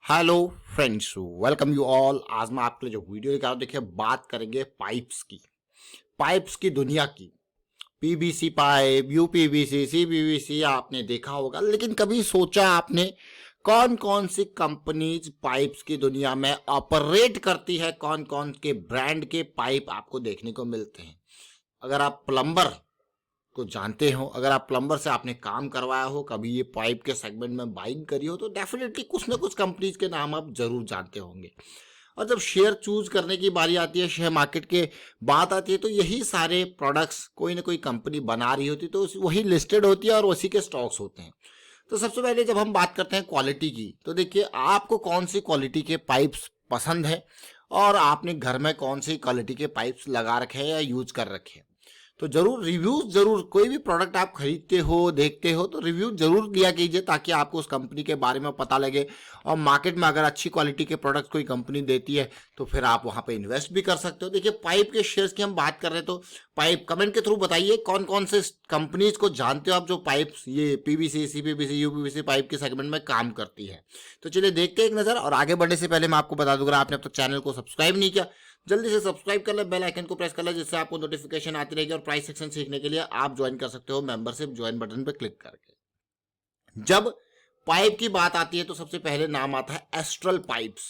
Hello friends, welcome you all. आज मैं आपके लिए जो वीडियो लेकर आया हूं, देखिए बात करेंगे पाइप्स की दुनिया की। पीवीसी पाइप, यूपीवीसी, सीपीवीसी आपने देखा होगा, लेकिन कभी सोचा आपने कौन कौन सी कंपनीज पाइप्स की दुनिया में ऑपरेट करती है, कौन कौन के ब्रांड के पाइप आपको देखने को मिलते हैं। अगर आप प्लम्बर को जानते हो, अगर आप प्लम्बर से आपने काम करवाया हो, कभी ये पाइप के सेगमेंट में बाइंग करी हो, तो डेफिनेटली कुछ ना कुछ कंपनीज के नाम आप जरूर जानते होंगे। और जब शेयर चूज करने की बारी आती है, शेयर मार्केट के बात आती है, तो यही सारे प्रोडक्ट्स कोई ना कोई कंपनी बना रही होती है, तो वही लिस्टेड होती है और उसी के स्टॉक्स होते हैं। तो सबसे पहले जब हम बात करते हैं क्वालिटी की, तो देखिए आपको कौन सी क्वालिटी के पाइप्स पसंद है और आपने घर में कौन सी क्वालिटी के पाइप्स लगा रखे हैं या यूज कर रखे हैं। तो जरूर रिव्यूज, जरूर कोई भी प्रोडक्ट आप खरीदते हो, देखते हो, तो रिव्यू जरूर दिया कीजिए ताकि आपको उस कंपनी के बारे में पता लगे। और मार्केट में अगर अच्छी क्वालिटी के प्रोडक्ट कोई कंपनी देती है तो फिर आप वहां पे इन्वेस्ट भी कर सकते हो। देखिए पाइप के शेयर्स की हम बात कर रहे हैं, तो पाइप कमेंट के थ्रू बताइए कौन कौन से कंपनीज को जानते हो आप जो पाइप्स, ये पीवीसी, सीपीवीसी, यूपीवीसी पाइप के सेगमेंट में काम करती है। तो चलिए देखते हैं एक नजर। और आगे बढ़ने से पहले मैं आपको बता दूंगा, आपने अब तक चैनल को सब्सक्राइब नहीं किया, जल्दी से सब्सक्राइब कर ले, बेल आइकन को प्रेस कर ले, जिससे आपको नोटिफिकेशन आती रहेगी। और प्राइस सेक्शन सीखने के लिए आप ज्वाइन कर सकते हो मेंबरशिप ज्वाइन बटन पर क्लिक करके। जब पाइप की बात आती है तो सबसे पहले नाम आता है एस्ट्रल पाइप्स।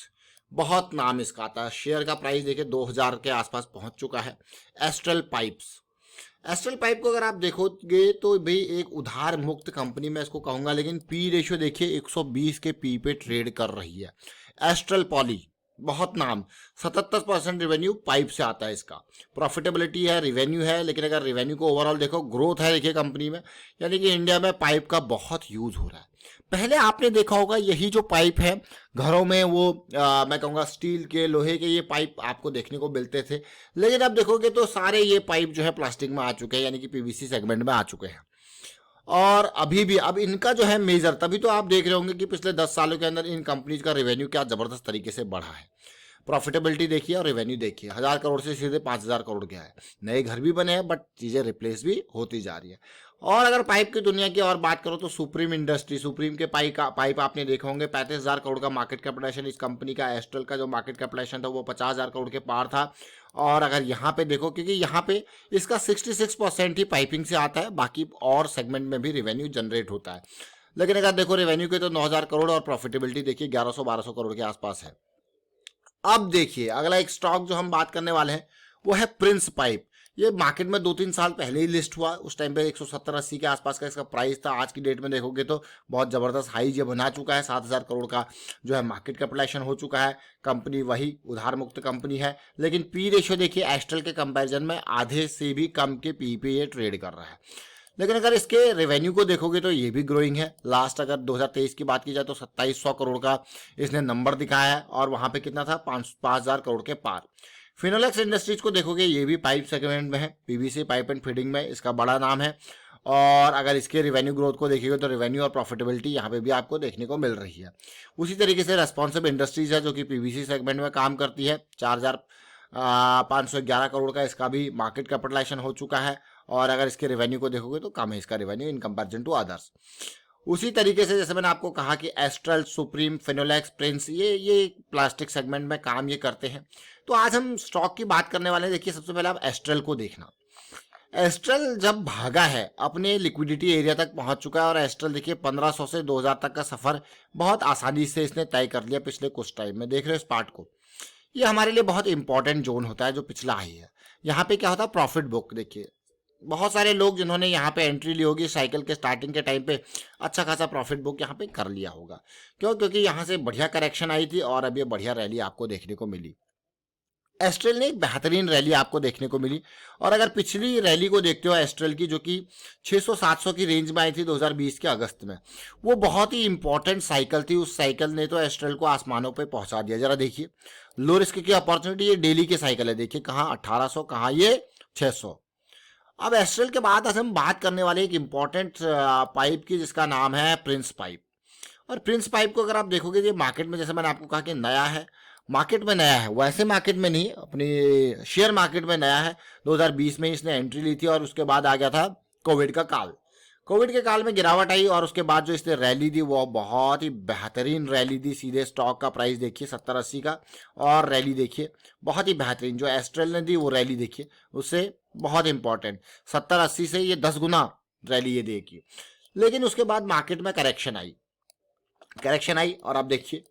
बहुत नाम इसका आता है। शेयर का प्राइस देखिए 2000 के आसपास पहुंच चुका है। एस्ट्रल पाइप्स, एस्ट्रल पाइप को अगर आप देखोगे तो भाई एक उधार मुक्त कंपनी मैं इसको कहूंगा, लेकिन पी रेशियो देखिए 120 के पी पे ट्रेड कर रही है। एस्ट्रल पॉली, बहुत नाम, 77% रेवेन्यू पाइप से आता है। इसका प्रॉफिटेबिलिटी है, रेवेन्यू है, लेकिन अगर रेवेन्यू को ओवरऑल देखो, ग्रोथ है देखिए कंपनी में, यानी कि इंडिया में पाइप का बहुत यूज हो रहा है। पहले आपने देखा होगा यही जो पाइप है घरों में, वो मैं कहूँगा स्टील के, लोहे के ये पाइप आपको देखने को मिलते थे। लेकिन अब देखोगे तो सारे ये पाइप जो है प्लास्टिक में आ चुके हैं, यानी कि पीवीसी सेगमेंट में आ चुके हैं। और अभी भी अब इनका जो है मेजर, तभी तो आप देख रहे होंगे कि पिछले 10 सालों के अंदर इन कंपनीज का रेवेन्यू क्या जबरदस्त तरीके से बढ़ा है। प्रॉफिटेबिलिटी देखिए और रेवेन्यू देखिए, 1000 करोड़ से सीधे 5000 करोड़ गया है। नए घर भी बने हैं, बट चीजें रिप्लेस भी होती जा रही है। और अगर पाइप की दुनिया की और बात करो तो सुप्रीम इंडस्ट्री, सुप्रीम के पाइप आपने देखे होंगे, 35,000 करोड़ का मार्केट कैपिटलाइजेशन इस कंपनी का। एस्ट्रल का जो मार्केट कैपिटलाइजेशन था वो 50,000 करोड़ के पार था। और अगर यहाँ पे देखो, क्योंकि यहाँ पे इसका 66% ही पाइपिंग से आता है, बाकी और सेगमेंट में भी रेवेन्यू जनरेट होता है। लेकिन अगर देखो रेवेन्यू के तो 9,000 करोड़ और प्रॉफिटेबिलिटी देखिए 1100-1200 करोड़ के आसपास है। अब देखिए अगला एक स्टॉक जो हम बात करने वाले हैं वो है प्रिंस पाइप। ये मार्केट में 2-3 साल पहले ही लिस्ट हुआ, उस टाइम पे 170-80 के आसपास का इसका प्राइस था। आज की डेट में देखोगे तो बहुत जबरदस्त हाई ये बना चुका है, 7,000 करोड़ का जो है मार्केट कैपिटलाइजेशन हो चुका है। कंपनी वही उधार मुक्त कंपनी है, लेकिन पी रेशियो देखिए एस्ट्रल के कंपैरिजन में आधे से भी कम के पी पे ये ट्रेड कर रहा है। लेकिन अगर इसके रेवेन्यू को देखोगे तो ये भी ग्रोइंग है। लास्ट अगर 2023 की बात की जाए तो 2700 करोड़ का इसने नंबर दिखाया है, और वहां पे कितना था, 5,000 करोड़ के पार। फिनोलेक्स इंडस्ट्रीज को देखोगे ये भी पाइप सेगमेंट में है, पीवीसी पाइप एंड फिटिंग में इसका बड़ा नाम है। और अगर इसके रेवेन्यू ग्रोथ को देखिएगा तो रेवेन्यू और प्रॉफिटेबिलिटी यहाँ पे भी आपको देखने को मिल रही है। उसी तरीके से रेस्पॉन्सिव इंडस्ट्रीज है जो कि पीवीसी सेगमेंट में काम करती है, 4,511 करोड़ का इसका भी मार्केट कैपिटलाइजेशन हो चुका है। और अगर इसके रेवेन्यू को देखोगे तो कम है इसका revenue in comparison to others. उसी तरीके से जैसे मैंने आपको कहा कि एस्ट्रल, सुप्रीम, फिनोलेक्स, प्रिंस, ये प्लास्टिक सेगमेंट में काम ये करते हैं। तो आज हम स्टॉक की बात करने वाले हैं। देखिए सबसे पहले आप एस्ट्रल को देखना। एस्ट्रल जब भागा है अपने लिक्विडिटी एरिया तक पहुंच चुका है, और एस्ट्रल देखिए 1500 से 2000 तक का सफर बहुत आसानी से इसने तय कर लिया पिछले कुछ टाइम में। देख रहे हो इस पार्ट को, ये हमारे लिए बहुत इंपॉर्टेंट जोन होता है जो पिछला हाई है। यहाँ पे क्या होता है, प्रॉफिट बुक। देखिए बहुत सारे लोग जिन्होंने यहाँ पे एंट्री ली होगी साइकिल के स्टार्टिंग के टाइम पे, अच्छा खासा प्रॉफिट बुक यहाँ पे कर लिया होगा। क्यों? क्योंकि यहाँ से बढ़िया करेक्शन आई थी और अब ये बढ़िया रैली आपको देखने को मिली। एस्ट्रल ने एक बेहतरीन रैली आपको देखने को मिली। और अगर पिछली रैली को देखते हो एस्ट्रल की, जो कि 600-700 की रेंज में आई थी 2020 के अगस्त में, वो बहुत ही इंपॉर्टेंट साइकिल थी। उस साइकिल ने तो एस्ट्रल को आसमानों पे पहुंचा दिया। जरा देखिए लो रिस्क की अपॉर्चुनिटी, ये डेली की साइकिल है। देखिए कहाँ 1800, कहाँ ये 600। अब एस्ट्रल के बाद आज हम बात करने वाले एक इंपॉर्टेंट पाइप की, जिसका नाम है प्रिंस पाइप। और प्रिंस पाइप को अगर आप देखोगे ये मार्केट में, जैसे मैंने आपको कहा कि नया है, मार्केट में नया है, वैसे मार्केट में नहीं, अपनी शेयर मार्केट में नया है। 2020 में इसने एंट्री ली थी और उसके बाद आ गया था कोविड का काल। कोविड के काल में गिरावट आई और उसके बाद जो इसने रैली दी वो बहुत ही बेहतरीन रैली दी। सीधे स्टॉक का प्राइस देखिए 70-80 का, और रैली देखिए बहुत ही बेहतरीन। जो एस्ट्रल ने दी वो रैली देखिए, उससे बहुत इंपॉर्टेंट 70-80 से ये 10 गुना रैली ये देगी। लेकिन उसके बाद मार्केट में करेक्शन आई और अब देखिए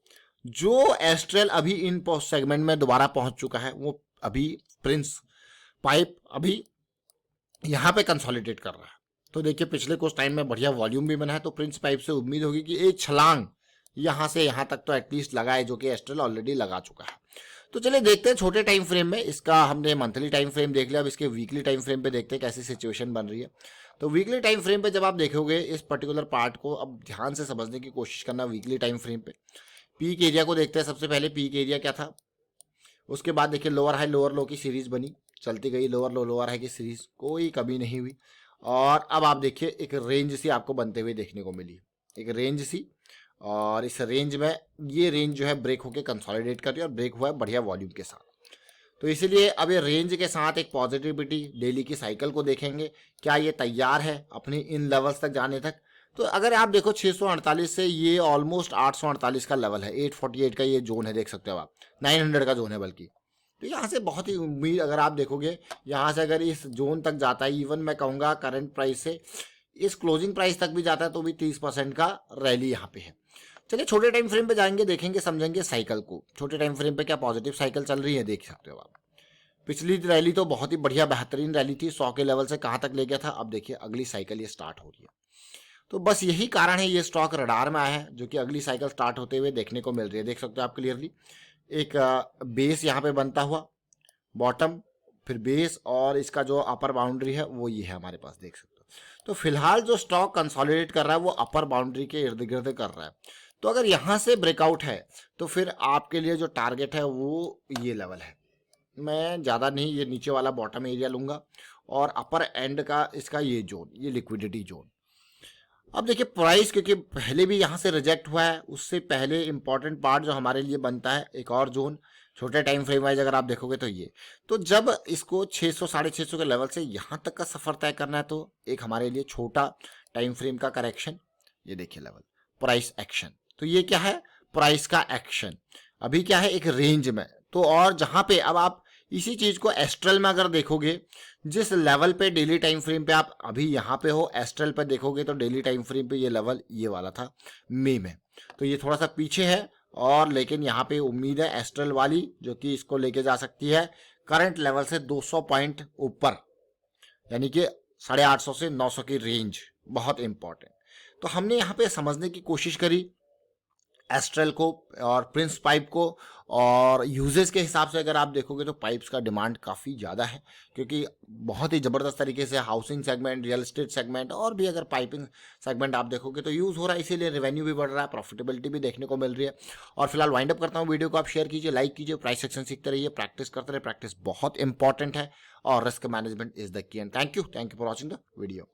जो एस्ट्रल अभी इन सेगमेंट में दोबारा पहुंच चुका है, वो अभी प्रिंस पाइप अभी यहाँ पे कंसोलिडेट कर रहा है। तो देखिए पिछले कुछ टाइम में बढ़िया वॉल्यूम भी बना है, तो प्रिंस पाइप से उम्मीद होगी कि एक छलांग यहाँ से यहाँ तक तो एटलीस्ट लगाए, जो कि एस्ट्रल ऑलरेडी लगा चुका है। तो चलिए देखते हैं छोटे टाइम फ्रेम में। इसका हमने मंथली टाइम फ्रेम देख लिया, अब इसके वीकली टाइम फ्रेम पे देखते हैं कैसी सिचुएशन बन रही है। तो वीकली टाइम फ्रेम पे जब आप देखोगे इस पर्टिकुलर पार्ट को, अब ध्यान से समझने की कोशिश करना। वीकली टाइम फ्रेम पे पीक एरिया को देखते हैं। सबसे पहले पीक एरिया क्या था, उसके बाद देखिए लोअर हाई लोअर लो की सीरीज बनी, चलती गई लोअर लो लोअर हाई की सीरीज, कोई कमी नहीं हुई। और अब आप देखिए एक रेंज सी आपको बनते हुए देखने को मिली, एक रेंज सी, और इस रेंज में ये रेंज जो है ब्रेक होकर कंसोलिडेट कर रही है और ब्रेक हुआ है बढ़िया वॉल्यूम के साथ। तो इसीलिए अब ये रेंज के साथ एक पॉजिटिविटी डेली की साइकिल को देखेंगे, क्या ये तैयार है अपनी इन लेवल्स तक जाने तक। तो अगर आप देखो 648 से ये ऑलमोस्ट 848 का लेवल है, 848 का ये जोन है, देख सकते हो आप, 900 का जोन है बल्कि। तो यहाँ से बहुत ही उम्मीद, अगर आप देखोगे यहाँ से अगर इस जोन तक जाता है, इवन मैं कहूँगा करंट प्राइस से इस क्लोजिंग प्राइस तक भी जाता है, तो भी 30% का रैली यहाँ पे है। चलिए छोटे टाइम फ्रेम पे जाएंगे, देखेंगे समझेंगे साइकिल को। छोटे टाइम फ्रेम पे क्या पॉजिटिव साइकिल चल रही है, देख सकते हो आप। पिछली रैली तो बहुत ही बढ़िया बेहतरीन रैली थी, 100 के लेवल से कहाँ तक ले गया था। अब देखिए अगली साइकिल ये स्टार्ट हो रही है। तो बस यही कारण है ये स्टॉक रडार में आया है, जो कि अगली साइकिल स्टार्ट होते हुए देखने को मिल रही है। देख सकते हो आप क्लियरली, एक बेस यहाँ पे बनता हुआ, बॉटम, फिर बेस, और इसका जो अपर बाउंड्री है वो ये है हमारे पास, देख सकते हो। तो फिलहाल जो स्टॉक कंसोलिडेट कर रहा है वो अपर बाउंड्री के इर्द गिर्द कर रहा है। तो अगर यहाँ से ब्रेकआउट है तो फिर आपके लिए जो टारगेट है वो ये लेवल है। मैं ज़्यादा नहीं, ये नीचे वाला बॉटम एरिया लूँगा और अपर एंड का इसका ये जोन, ये लिक्विडिटी जोन। अब देखिए प्राइस क्योंकि पहले भी यहाँ से रिजेक्ट हुआ है, उससे पहले इंपॉर्टेंट पार्ट जो हमारे लिए बनता है एक और जोन छोटे टाइम फ्रेम वाइज अगर आप देखोगे तो ये, तो जब इसको 600 650 के लेवल से यहाँ तक का सफ़र तय करना है, तो एक हमारे लिए छोटा टाइम फ्रेम का करेक्शन, ये देखिए लेवल प्राइस एक्शन। तो ये क्या है, प्राइस का एक्शन। अभी क्या है, एक रेंज में। तो और जहाँ पे अब आप इसी चीज को एस्ट्रल में अगर देखोगे, जिस लेवल पे डेली टाइम फ्रेम पे आप अभी यहाँ पे हो, एस्ट्रल पे देखोगे तो डेली टाइम फ्रेम पे ये लेवल ये वाला था मई में। तो ये थोड़ा सा पीछे है, और लेकिन यहाँ पे उम्मीद है एस्ट्रल वाली जो कि इसको लेके जा सकती है करंट लेवल से 200 पॉइंट ऊपर, यानी कि 850 से 900 की रेंज, बहुत इंपॉर्टेंट। तो हमने यहाँ पे समझने की कोशिश करी एस्ट्रल को और प्रिंस पाइप को, और यूजेस के हिसाब से अगर आप देखोगे तो पाइप्स का डिमांड काफ़ी ज़्यादा है, क्योंकि बहुत ही ज़बरदस्त तरीके से housing segment, real estate segment और भी अगर पाइपिंग सेगमेंट आप देखोगे तो यूज़ हो रहा है, इसीलिए रेवेन्यू भी बढ़ रहा है, प्रॉफिटेबिलिटी भी देखने को मिल रही है। और फिलहाल वाइंड अप करता हूँ वीडियो को, आप शेयर कीजिए, लाइक कीजिए, प्राइस सेक्शन सीखते रहिए, प्रैक्टिस करते रहिए, प्रैक्टिस बहुत इंपॉर्टेंट है, और risk management is the key. And thank you for watching the video.